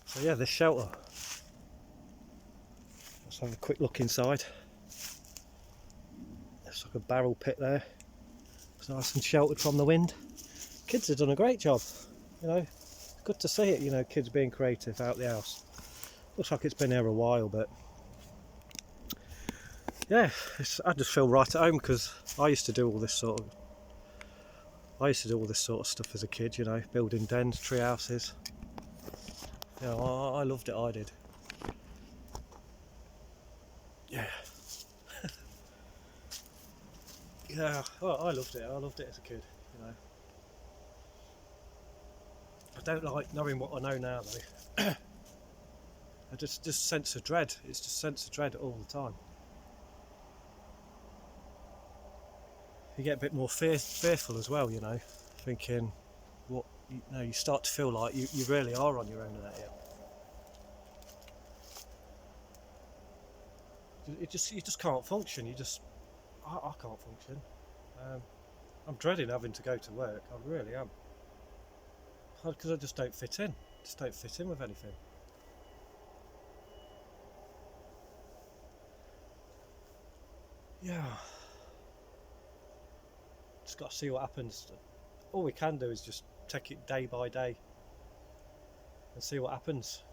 So yeah, this shelter. Let's have a quick look inside. There's like a barrel pit there. It's nice and sheltered from the wind. Kids have done a great job, you know. It's good to see it, you know, kids being creative out the house. Looks like it's been here a while, but yeah, I just feel right at home because I used to do all this sort of stuff as a kid, you know, building dens, tree houses. You know, I loved it. I did. Yeah. Yeah, I loved it. I loved it as a kid, you know. I don't like knowing what I know now though. I just sense of dread. It's just sense of dread all the time. You get a bit more fearful as well, you know, thinking what you start to feel like you really are on your own out here. You just can't function. I can't function. I'm dreading having to go to work. I really am, because I just don't fit in. Just don't fit in with anything. Yeah. Just got to see what happens. All we can do is just take it day by day and see what happens.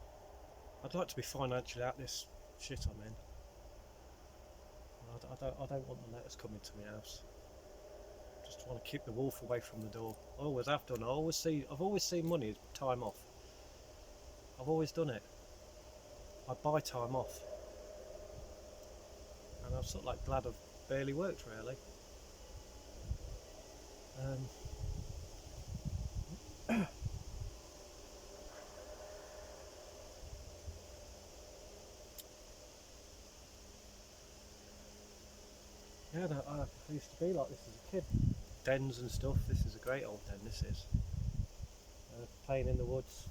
I'd like to be financially out this shit I'm in. I don't want the letters coming to my house. Just want to keep the wolf away from the door. I always have done. I've always seen money as time off. I've always done it. I buy time off, and I'm sort of like glad I've barely worked really. Yeah, no, I used to be like this as a kid. Dens and stuff. This is a great old den. This is. playing in the woods.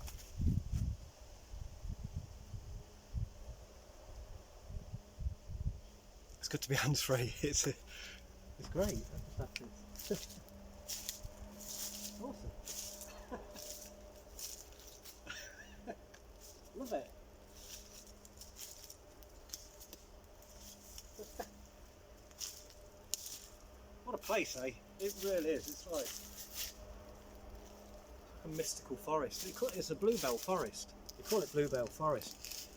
It's good to be hands-free. It's great. It's awesome. Love it. What a place, eh? It really is. It's like a mystical forest. It's a bluebell forest. They call it bluebell forest.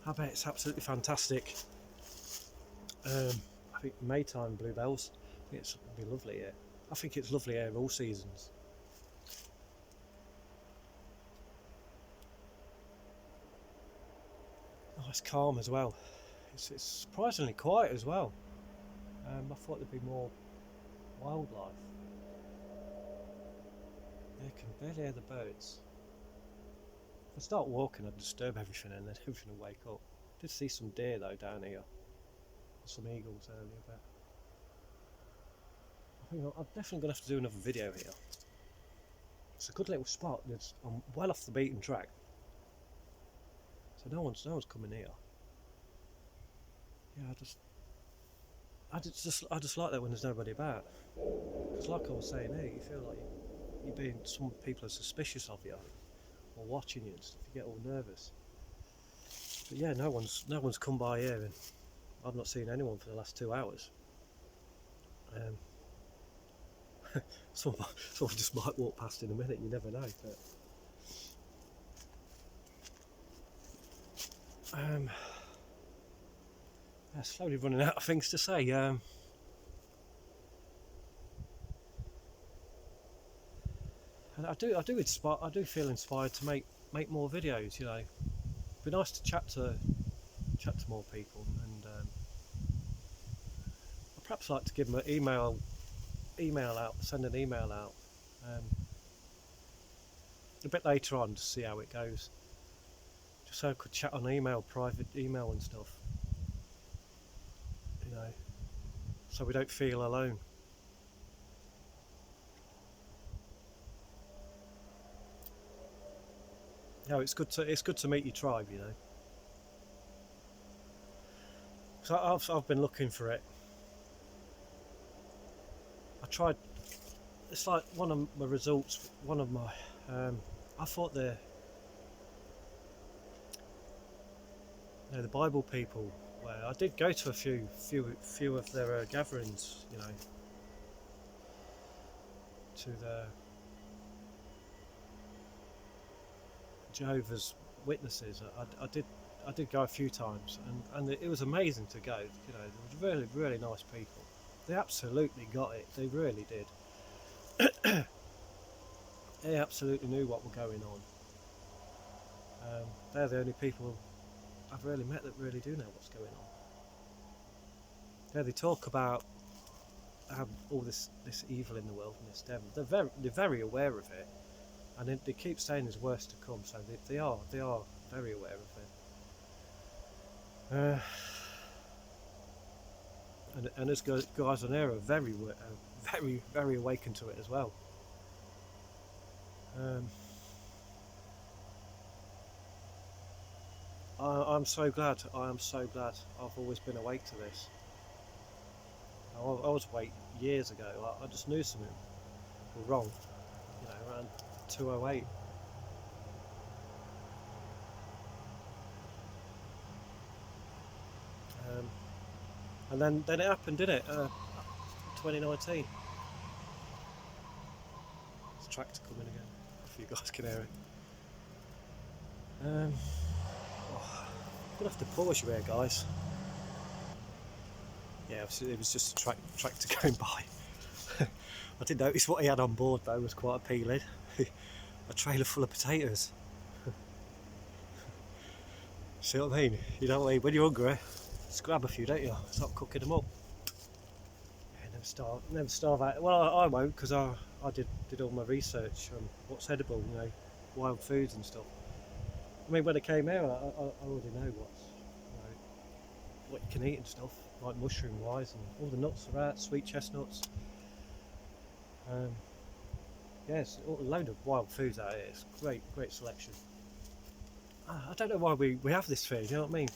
I bet it's absolutely fantastic. I think Maytime bluebells. I think it'll be lovely here. I think it's lovely here all seasons. Oh, it's calm as well. It's surprisingly quiet as well. I thought there'd be more wildlife. Yeah, I can barely hear the birds. If I start walking, I'd disturb everything and then everything will wake up. I did see some deer though down here. Some eagles earlier, but I think I'm definitely going to have to do another video here. It's a good little spot. I'm well off the beaten track, so no one's coming here. Yeah, I just like that when there's nobody about. Because like I was saying here, you feel like some people are suspicious of you or watching you and stuff. You get all nervous. But yeah, no one's come by here, and I've not seen anyone for the last 2 hours. Someone just might walk past in a minute. You never know. But yeah, slowly running out of things to say. And I do feel inspired to make more videos. You know, it'd be nice to chat to more people, and I'd perhaps like to give them an email out, send an email out a bit later on to see how it goes. Just so I could chat on email, private email and stuff. You know, so we don't feel alone. You know, it's good to meet your tribe. You know, so I've been looking for it. I tried. It's like one of my results. One of my. I thought the Bible people. Where I did go to a few of their gatherings. You know, to the Jehovah's Witnesses. I did go a few times, and it was amazing to go. You know, they were really, really nice people. They absolutely got it. They really did. They absolutely knew what was going on. They're the only people I've really met that really do know what's going on. Yeah, they talk about all this evil in the world and this devil. They're very aware of it, and they keep saying there's worse to come. So they are very aware of it. And us guys on here are very awakened to it as well. I'm so glad. I am so glad I've always been awake to this. I was awake years ago. I just knew something was wrong. You know, around 2:08. And then it happened, didn't it? 2019. There's a tractor coming again. If you guys can hear it. I'm gonna have to pause you here, guys. Yeah, it was just a tractor going by. I did notice what he had on board though was quite appealing. A trailer full of potatoes. See what I mean? You know, when you're hungry, just grab a few, don't you? Start cooking them up. Yeah, never starve out. Well, I won't, because I did all my research on what's edible, you know, wild foods and stuff. I mean, when I came here, I already know what you can eat and stuff, like mushroom wise, and all the nuts are out, sweet chestnuts. Yes, a load of wild foods out here. It's great selection. I don't know why we have this feed. You know what I mean?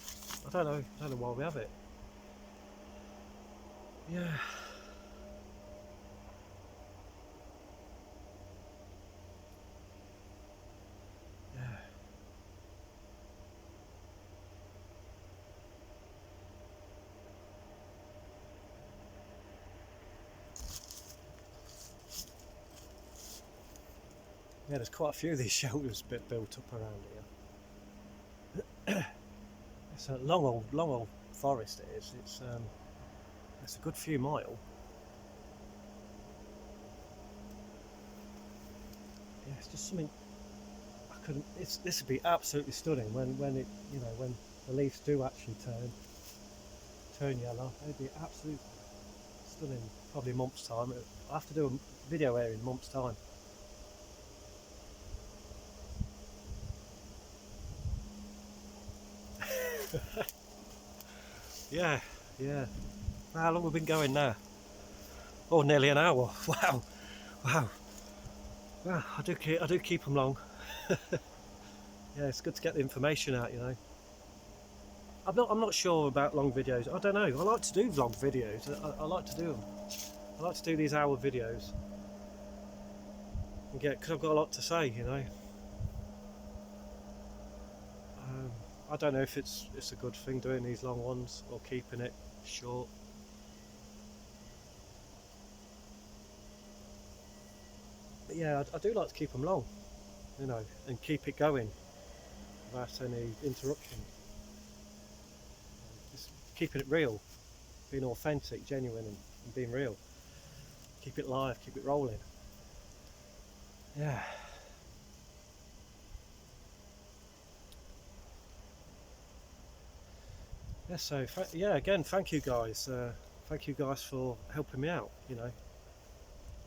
I don't know why we have it. Yeah, yeah, yeah. There's quite a few of these shelters bit built up around here. It's a long old forest. It is. It's a good few mile. Yeah, it's just something I couldn't. This would be absolutely stunning when it when the leaves do actually turn yellow. It'd be absolutely stunning. Probably a month's time. I'll have to do a video here in a month's time. Yeah, yeah. How long have we been going now? Oh, nearly an hour. Wow, wow. Well, I do keep them long. Yeah, it's good to get the information out. I'm not sure about long videos. I don't know. I like to do long videos. I like to do them. I like to do these hour videos and get because I've got a lot to say. Um, I don't know if it's a good thing doing these long ones or keeping it short. But yeah, I do like to keep them long, and keep it going without any interruption. Just keeping it real, being authentic, genuine, and being real. Keep it live, keep it rolling. Yeah. Yeah. So yeah, again, thank you guys. Thank you guys for helping me out.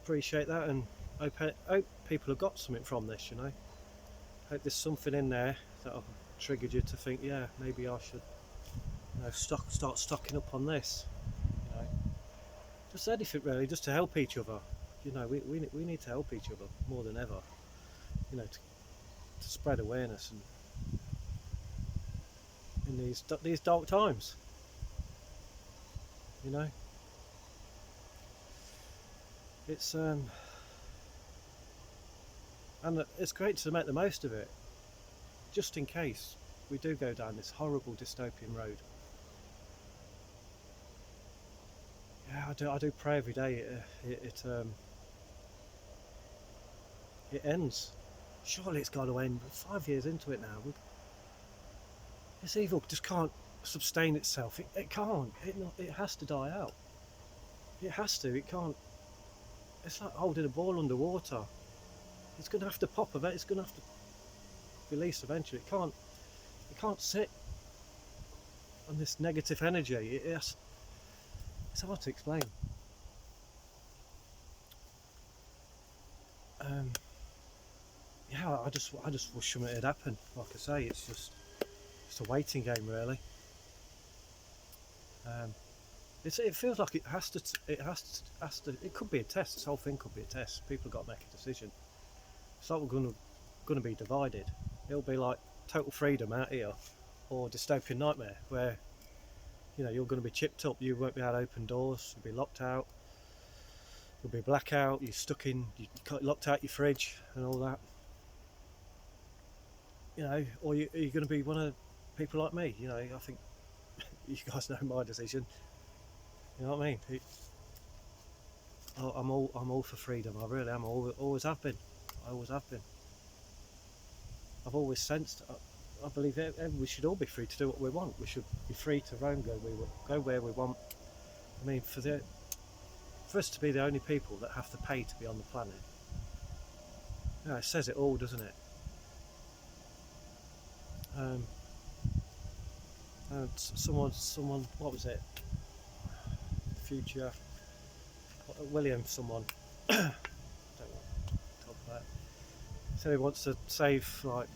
Appreciate that, and hope people have got something from this. Hope there's something in there that'll triggered you to think, yeah, maybe I should, start stocking up on this. You know, just anything really, just to help each other. We need to help each other more than ever. To spread awareness and in these dark times. You know, it's and it's great to make the most of it, just in case we do go down this horrible dystopian road. Yeah, I do pray every day it ends. Surely it's got to end. We're 5 years into it now. This evil just can't sustain itself. It can't. It has to die out. It has to. It can't. It's like holding a ball underwater. It's going to have to pop a bit. It's going to have to release eventually. It can't sit on this negative energy. It's hard to explain. Um, yeah, I just wish something had happened. Like I say, it's a waiting game really. Um, it feels like it could be a test. This whole thing could be a test. People have got to make a decision. It's like we're gonna be divided. It'll be like total freedom out here, or dystopian nightmare where you're going to be chipped up. You won't be able to open doors. You'll be locked out. You'll be blackout. You're stuck in. You locked out your fridge and all that. Or you're going to be one of people like me. I think you guys know my decision. You know what I mean? I'm all for freedom. I really am. Always have been. I always have been. I've always sensed. I believe we should all be free to do what we want. We should be free to roam, go where we want. I mean, for us to be the only people that have to pay to be on the planet. It says it all, doesn't it? Someone, what was it? Future, William, someone. Don't want to talk about. So he wants to save, like,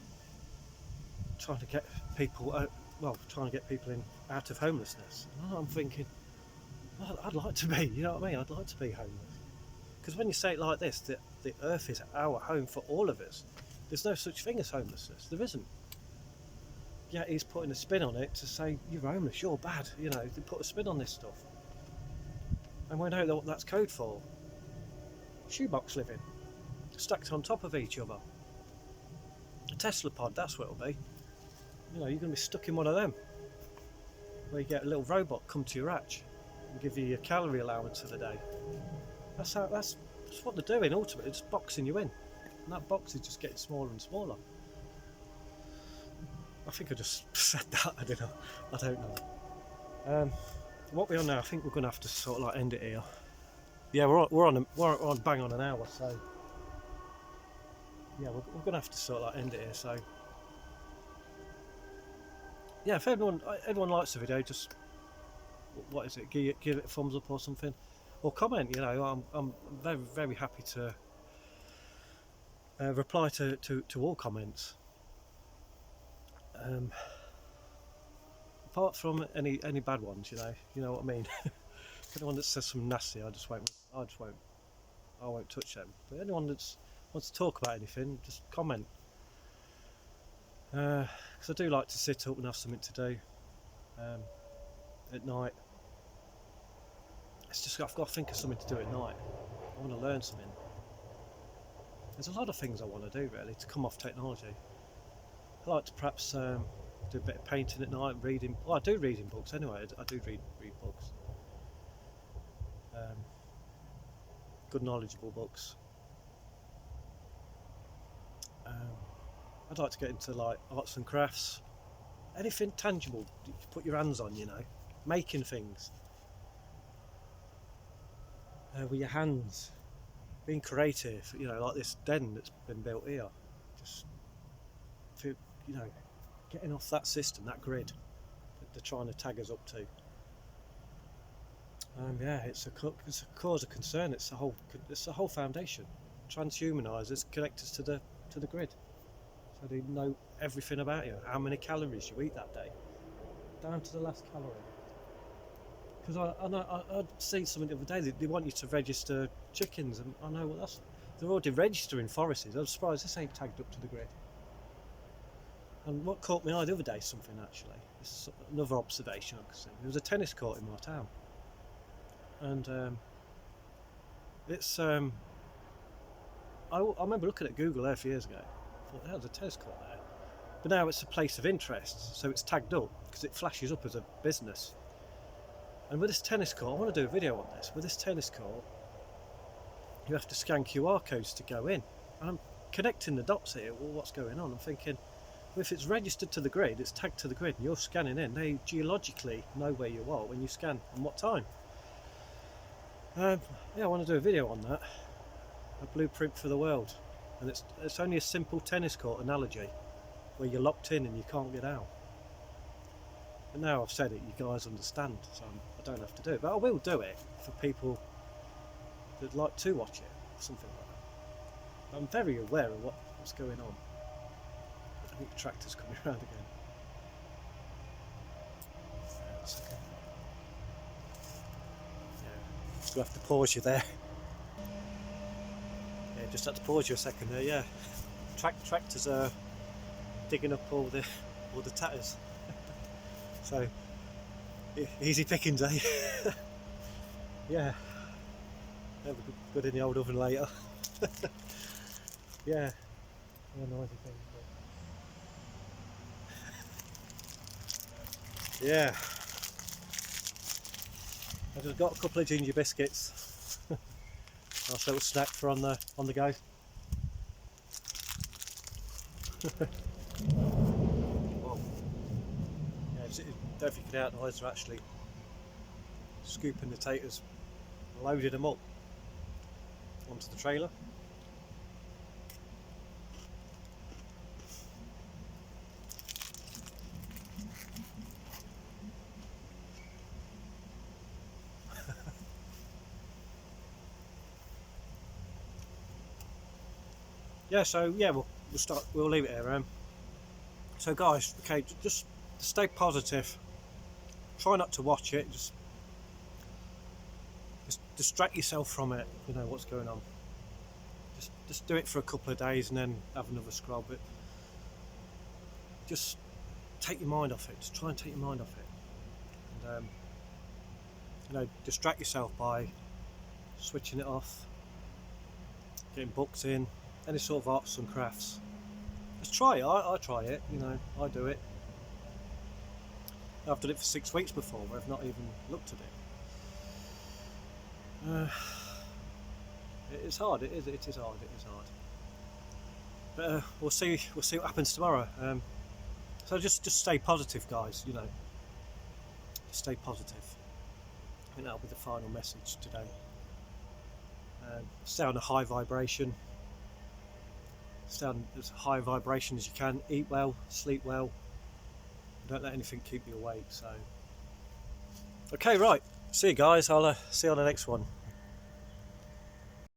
trying to get people in out of homelessness. And I'm thinking, well, I'd like to be. You know what I mean? I'd like to be homeless. Because when you say it like this, that the earth is our home for all of us. There's no such thing as homelessness. There isn't. Yeah, he's putting a spin on it to say you're homeless, you're bad. You know, they put a spin on this stuff, and we know what that's code for. Shoebox living, stacked on top of each other. A Tesla pod, that's what it'll be. You know, you're going to be stuck in one of them, where you get a little robot come to your hatch and give you your calorie allowance for the day. That's what they're doing ultimately, just boxing you in. And that box is just getting smaller and smaller. I think I just said that, I don't know. What we're on now, I think we're going to have to sort of like end it here. Yeah, we're on bang on an hour, so yeah, we're going to have to sort of like end it here. So yeah, if everyone likes the video, just what is it? Give it a thumbs up or something, or comment. You know, I'm very, very happy to reply to all comments. Apart from any bad ones, you know what I mean. Anyone that says some nasty, I won't touch them. But anyone that wants to talk about anything, just comment. Because I do like to sit up and have something to do at night. It's just I've got to think of something to do at night. I want to learn something. There's a lot of things I want to do really to come off technology. I like to perhaps do a bit of painting at night, reading. Well, I do reading books anyway. I do read books. Good knowledgeable books. I'd like to get into like arts and crafts, anything tangible you can put your hands on, you know, making things with your hands, being creative, you know, like this den that's been built here, just you know, getting off that system, that grid that they're trying to tag us up to. Yeah, it's a cause of concern. It's the whole foundation. Transhumanize us, connect us to the grid, so they know everything about you. How many calories you eat that day, down to the last calorie. Because I'd seen something the other day. They want you to register chickens, and I know what they're already registering forests. I'm surprised this ain't tagged up to the grid. And what caught my eye the other day, something actually, this is another observation I could see. There was a tennis court in my town. And it's I remember looking at Google Earth years ago. I thought, there's a tennis court there, but now it's a place of interest, so it's tagged up because it flashes up as a business. And with this tennis court, I want to do a video on this. With this tennis court, you have to scan QR codes to go in, and I'm connecting the dots here. Well, what's going on? I'm thinking, well, if it's registered to the grid, it's tagged to the grid, and you're scanning in, they geologically know where you are when you scan and what time. Yeah, I want to do a video on that, a blueprint for the world, and it's only a simple tennis court analogy where you're locked in and you can't get out. But now I've said it, you guys understand, so I don't have to do it, but I will do it for people that like to watch it, something like that. I'm very aware of what's going on. I think the tractor's coming around again. That's okay. We'll have to pause you there. Yeah, just had to pause you a second there. Yeah, tractors are digging up all the tatters. So easy pickings, eh? Yeah, they'll be good in the old oven later. Yeah, noisy things. But yeah. I just got a couple of ginger biscuits. Nice little snack for on the go. Well, yeah, don't think out noise, they're actually scooping the taters, loading them up onto the trailer. Yeah, so yeah, we'll leave it here. So guys, okay, just stay positive. Try not to watch it. Just distract yourself from it. You know what's going on. Just just do it for a couple of days and then have another scroll. But just take your mind off it. Just try and take your mind off it. And you know, distract yourself by switching it off, getting books in, any sort of arts and crafts. Just try it. I try it. You know, I do it. I've done it for 6 weeks before, where I've not even looked at it. It's hard. It is hard. It is hard. But we'll see what happens tomorrow. So just stay positive, guys. You know, just stay positive. I think that'll be the final message today. Stay on a high vibration. Stay on as high vibration as you can. Eat well, sleep well. Don't let anything keep you awake. So, okay, right. See you guys. I'll see you on the next one.